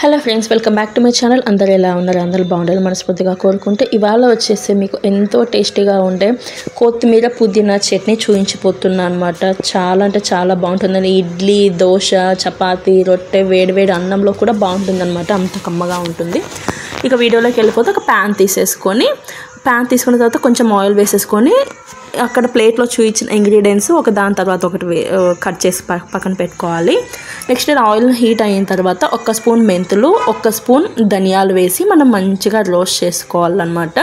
Hello friends, welcome back to my channel. అందరూ ఎలా ఉన్నారు? అందరూ బాగుండాలి మనస్ఫూర్తిగా కోరుకుంటే ఇవాళ వచ్చేసి మీకు ఎంతో టేస్టీగా ఉండే కొత్తిమీర పుదీనా చట్నీ చూపించిపోతున్నాను అనమాట. చాలా అంటే చాలా బాగుంటుందండి. ఇడ్లీ, దోశ, చపాతీ, రొట్టె, వేడివేడి అన్నంలో కూడా బాగుంటుంది అనమాట. అంత కమ్మగా ఉంటుంది. ఇక వీడియోలోకి వెళ్ళిపోతే ఒక ప్యాన్ తీసుకున్న తర్వాత కొంచెం ఆయిల్ వేసేసుకొని అక్కడ ప్లేట్లో చూపించిన ఇంగ్రీడియంట్స్ ఒక దాని తర్వాత ఒకటి కట్ చేసి పక్కన పెట్టుకోవాలి. నెక్స్ట్ ఆయిల్ హీట్ అయిన తర్వాత 1 స్పూన్ మెంతులు, 1 స్పూన్ ధనియాలు వేసి మనం మంచిగా రోస్ట్ చేసుకోవాలన్నమాట.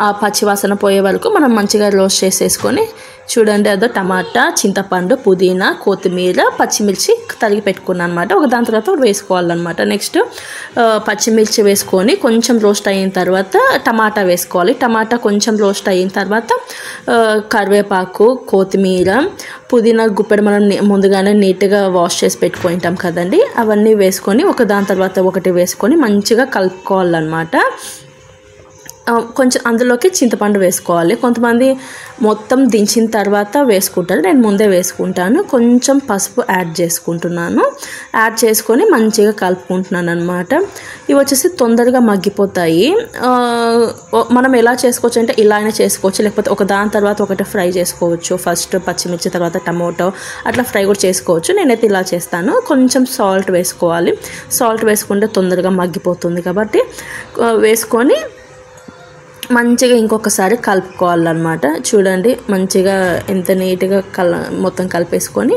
ఆ పచ్చివాసన పోయే వరకు మనం మంచిగా రోస్ట్ చేసేసుకొని చూడండి. అదో టమాటా, చింతపండు, పుదీనా, కొత్తిమీర, పచ్చిమిర్చి తరిగి పెట్టుకున్నాను అనమాట. ఒక దాని తర్వాత వేసుకోవాలన్నమాట. నెక్స్ట్ పచ్చిమిర్చి వేసుకొని కొంచెం రోస్ట్ అయిన తర్వాత టమాటా వేసుకోవాలి. టమాటా కొంచెం రోస్ట్ అయిన తర్వాత కరివేపాకు, కొత్తిమీర, పుదీనా గుప్పెడు మనం ముందుగానే నీట్గా వాష్ చేసి పెట్టుకుంటాం కదండి. అవన్నీ వేసుకొని ఒక దాని తర్వాత ఒకటి వేసుకొని మంచిగా కలుపుకోవాలన్నమాట. కొంచెం అందులోకి చింతపండు వేసుకోవాలి. కొంతమంది మొత్తం దించిన తర్వాత వేసుకుంటారు, నేను ముందే వేసుకుంటాను. కొంచెం పసుపు యాడ్ చేసుకొని మంచిగా కలుపుకుంటున్నాను అనమాట. ఇవి వచ్చేసి తొందరగా మగ్గిపోతాయి. మనం ఎలా చేసుకోవచ్చు అంటే ఇలా అయినా చేసుకోవచ్చు, లేకపోతే ఒక దాని తర్వాత ఒకటి ఫ్రై చేసుకోవచ్చు. ఫస్ట్ పచ్చిమిర్చి, తర్వాత టమోటో, అట్లా ఫ్రై కూడా చేసుకోవచ్చు. నేనైతే ఇలా చేస్తాను. కొంచెం సాల్ట్ వేసుకోవాలి. సాల్ట్ వేసుకుంటే తొందరగా మగ్గిపోతుంది కాబట్టి వేసుకొని మంచిగా ఇంకొకసారి కలుపుకోవాలన్నమాట. చూడండి మంచిగా ఎంత నీట్గా మొత్తం కలిపేసుకొని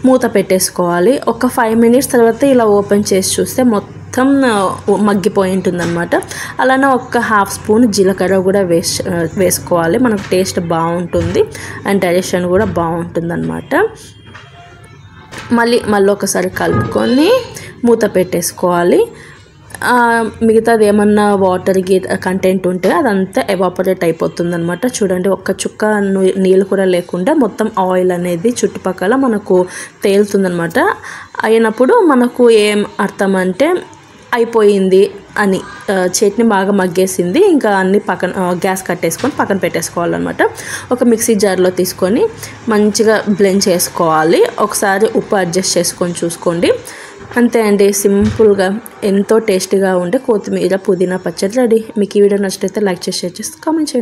మూత పెట్టేసుకోవాలి. ఒక 5 మినిట్స్ తర్వాత ఇలా ఓపెన్ చేసి చూస్తే మొత్తం మగ్గిపోయి ఉంటుందన్నమాట. అలానే ఒక ½ స్పూన్ జీలకర్ర కూడా వేసుకోవాలి. మనకు టేస్ట్ బాగుంటుంది అండ్ డైజెషన్ కూడా బాగుంటుంది అన్నమాట. మళ్ళీ ఒకసారి కలుపుకొని మూత పెట్టేసుకోవాలి. మిగతాది ఏమన్నా వాటర్ కంటెంట్ ఉంటే అదంతా ఎవాపరేట్ అయిపోతుంది అనమాట. చూడండి, ఒక్క చుక్క నీళ్ళు కూడా లేకుండా మొత్తం ఆయిల్ అనేది చుట్టుపక్కల మనకు తేలుతుందనమాట. అయినప్పుడు మనకు ఏం అర్థం అంటే అయిపోయింది అని, చట్నీ బాగా మగ్గేసింది, ఇంకా అన్ని గ్యాస్ కట్టేసుకొని పక్కన పెట్టేసుకోవాలన్నమాట. ఒక మిక్సీ జార్లో తీసుకొని మంచిగా బ్లెండ్ చేసుకోవాలి. ఒకసారి ఉప్పు అడ్జస్ట్ చేసుకొని చూసుకోండి. అంతే అండి, సింపుల్గా ఎంతో టేస్టీగా ఉండే కొత్తిమీర పుదీనా పచ్చడి రెడీ. మీకు ఈ వీడియో నచ్చితే లైక్ చేసి, షేర్ చేసి, కామెంట్ చేయండి.